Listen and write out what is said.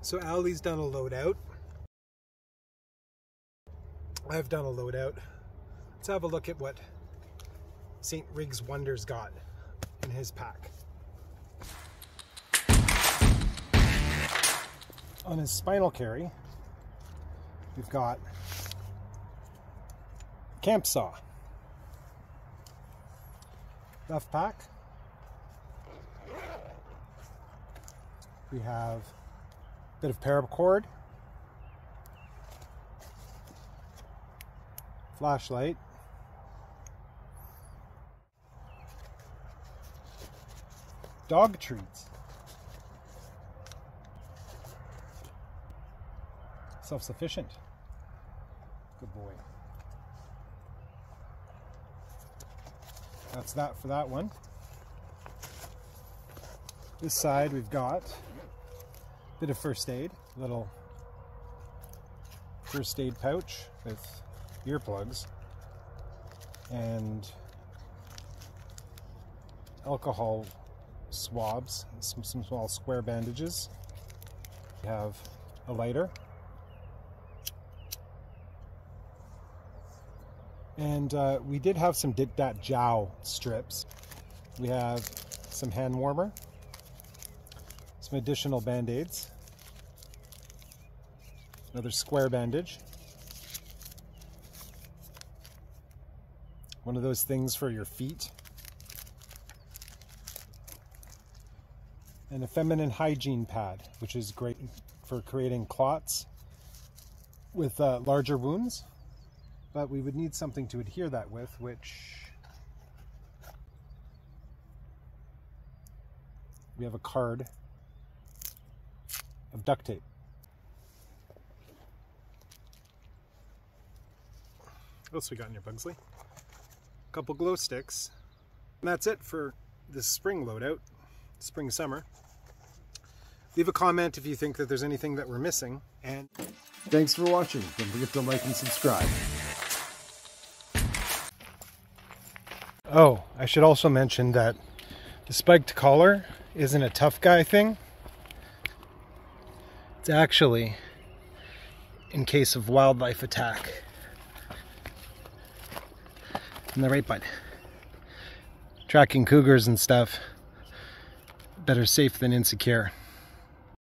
So Ali's done a loadout. I've done a loadout. Let's have a look at what St. Riggs Wonder's got in his pack. On his spinal carry, we've got camp saw, rough pack. We have a bit of paracord, flashlight, dog treats, self-sufficient, good boy. That's that for that one. This side we've got a bit of first aid, little first aid pouch with earplugs and alcohol swabs, some small square bandages. We have a lighter and we did have some Dit Dat Jow strips. We have some hand warmer, some additional band-aids, another square bandage, one of those things for your feet, and a feminine hygiene pad, which is great for creating clots with larger wounds, but we would need something to adhere that with, which we have a card of duct tape. What else we got in here, Pugsley? A couple glow sticks. And that's it for this spring loadout, spring summer. Leave a comment if you think that there's anything that we're missing. And thanks for watching. Don't forget to like and subscribe. Oh, I should also mention that the spiked collar isn't a tough guy thing. It's actually in case of wildlife attack. In the right, bud. Tracking cougars and stuff. Better safe than insecure.